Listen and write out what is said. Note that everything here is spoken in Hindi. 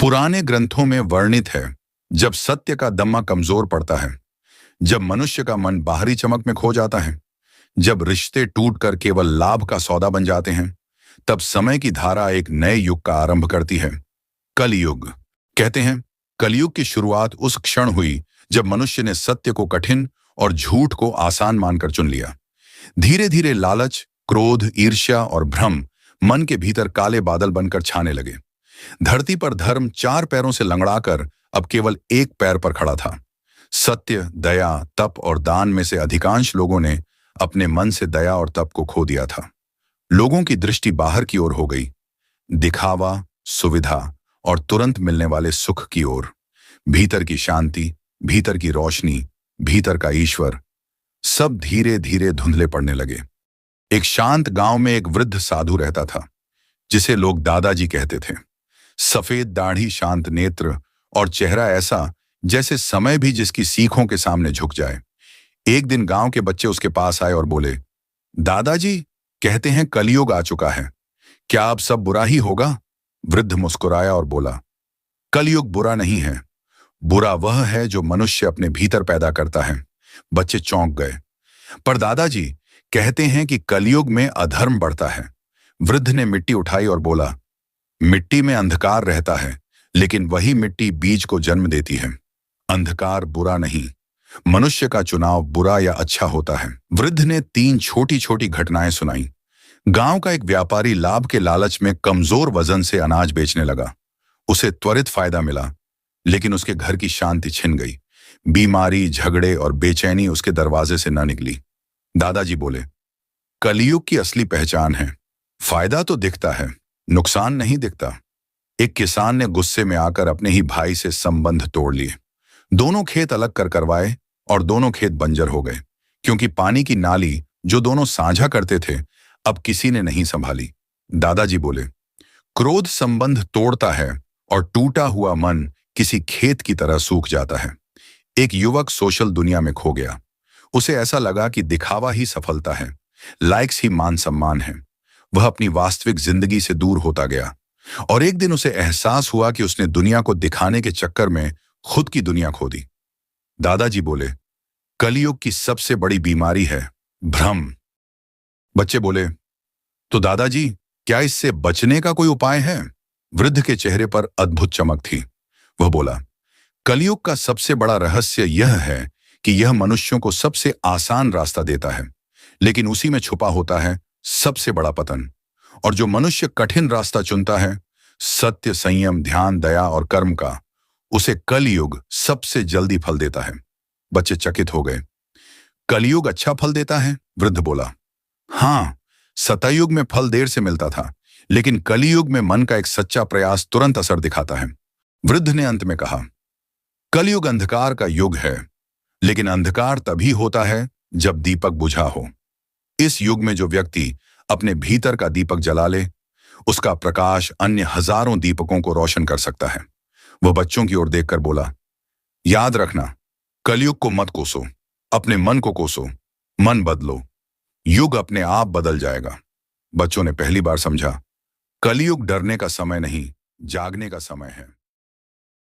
पुराने ग्रंथों में वर्णित है, जब सत्य का दम्मा कमजोर पड़ता है, जब मनुष्य का मन बाहरी चमक में खो जाता है, जब रिश्ते टूटकर केवल लाभ का सौदा बन जाते हैं, तब समय की धारा एक नए युग का आरंभ करती है। कलयुग कहते हैं, कलयुग की शुरुआत उस क्षण हुई जब मनुष्य ने सत्य को कठिन और झूठ को आसान मानकर चुन लिया। धीरे धीरे लालच, क्रोध, ईर्ष्या और भ्रम मन के भीतर काले बादल बनकर छाने लगे। धरती पर धर्म चार पैरों से लंगड़ाकर अब केवल एक पैर पर खड़ा था। सत्य, दया, तप और दान में से अधिकांश लोगों ने अपने मन से दया और तप को खो दिया था। लोगों की दृष्टि बाहर की ओर हो गई, दिखावा, सुविधा और तुरंत मिलने वाले सुख की ओर। भीतर की शांति, भीतर की रोशनी, भीतर का ईश्वर सब धीरे धीरे धुंधले पड़ने लगे। एक शांत गांव में एक वृद्ध साधु रहता था, जिसे लोग दादाजी कहते थे। सफेद दाढ़ी, शांत नेत्र और चेहरा ऐसा जैसे समय भी जिसकी सीखों के सामने झुक जाए। एक दिन गांव के बच्चे उसके पास आए और बोले, दादाजी, कहते हैं कलयुग आ चुका है, क्या अब सब बुरा ही होगा? वृद्ध मुस्कुराया और बोला, कलयुग बुरा नहीं है, बुरा वह है जो मनुष्य अपने भीतर पैदा करता है। बच्चे चौंक गए। पर दादाजी, कहते हैं कि कलयुग में अधर्म बढ़ता है। वृद्ध ने मिट्टी उठाई और बोला, मिट्टी में अंधकार रहता है, लेकिन वही मिट्टी बीज को जन्म देती है। अंधकार बुरा नहीं, मनुष्य का चुनाव बुरा या अच्छा होता है। वृद्ध ने 3 छोटी छोटी घटनाएं सुनाई। गांव का एक व्यापारी लाभ के लालच में कमजोर वजन से अनाज बेचने लगा। उसे त्वरित फायदा मिला, लेकिन उसके घर की शांति छिन गई। बीमारी, झगड़े और बेचैनी उसके दरवाजे से न निकली। दादाजी बोले, कलयुग की असली पहचान है, फायदा तो दिखता है, नुकसान नहीं दिखता। एक किसान ने गुस्से में आकर अपने ही भाई से संबंध तोड़ लिए। दोनों खेत अलग कर करवाए और दोनों खेत बंजर हो गए, क्योंकि पानी की नाली जो दोनों साझा करते थे, अब किसी ने नहीं संभाली। दादाजी बोले, क्रोध संबंध तोड़ता है और टूटा हुआ मन किसी खेत की तरह सूख जाता है। एक युवक सोशल दुनिया में खो गया। उसे ऐसा लगा कि दिखावा ही सफलता है, लाइक्स ही मान सम्मान है। वह अपनी वास्तविक जिंदगी से दूर होता गया और एक दिन उसे एहसास हुआ कि उसने दुनिया को दिखाने के चक्कर में खुद की दुनिया खो दी। दादाजी बोले, कलयुग की सबसे बड़ी बीमारी है भ्रम। बच्चे बोले, तो दादाजी, क्या इससे बचने का कोई उपाय है? वृद्ध के चेहरे पर अद्भुत चमक थी। वह बोला, कलयुग का सबसे बड़ा रहस्य यह है कि यह मनुष्यों को सबसे आसान रास्ता देता है, लेकिन उसी में छुपा होता है सबसे बड़ा पतन। और जो मनुष्य कठिन रास्ता चुनता है, सत्य, संयम, ध्यान, दया और कर्म का, उसे कलयुग सबसे जल्दी फल देता है। बच्चे चकित हो गए। कलयुग अच्छा फल देता है? वृद्ध बोला, हाँ, सतयुग में फल देर से मिलता था, लेकिन कलयुग में मन का एक सच्चा प्रयास तुरंत असर दिखाता है। वृद्ध ने अंत में कहा, कलयुग अंधकार का युग है, लेकिन अंधकार तभी होता है जब दीपक बुझा हो। इस युग में जो व्यक्ति अपने भीतर का दीपक जला ले, उसका प्रकाश अन्य हजारों दीपकों को रोशन कर सकता है। वह बच्चों की ओर देखकर बोला, याद रखना, कलयुग को मत कोसो, अपने मन को कोसो। मन बदलो, युग अपने आप बदल जाएगा। बच्चों ने पहली बार समझा, कलयुग डरने का समय नहीं, जागने का समय है।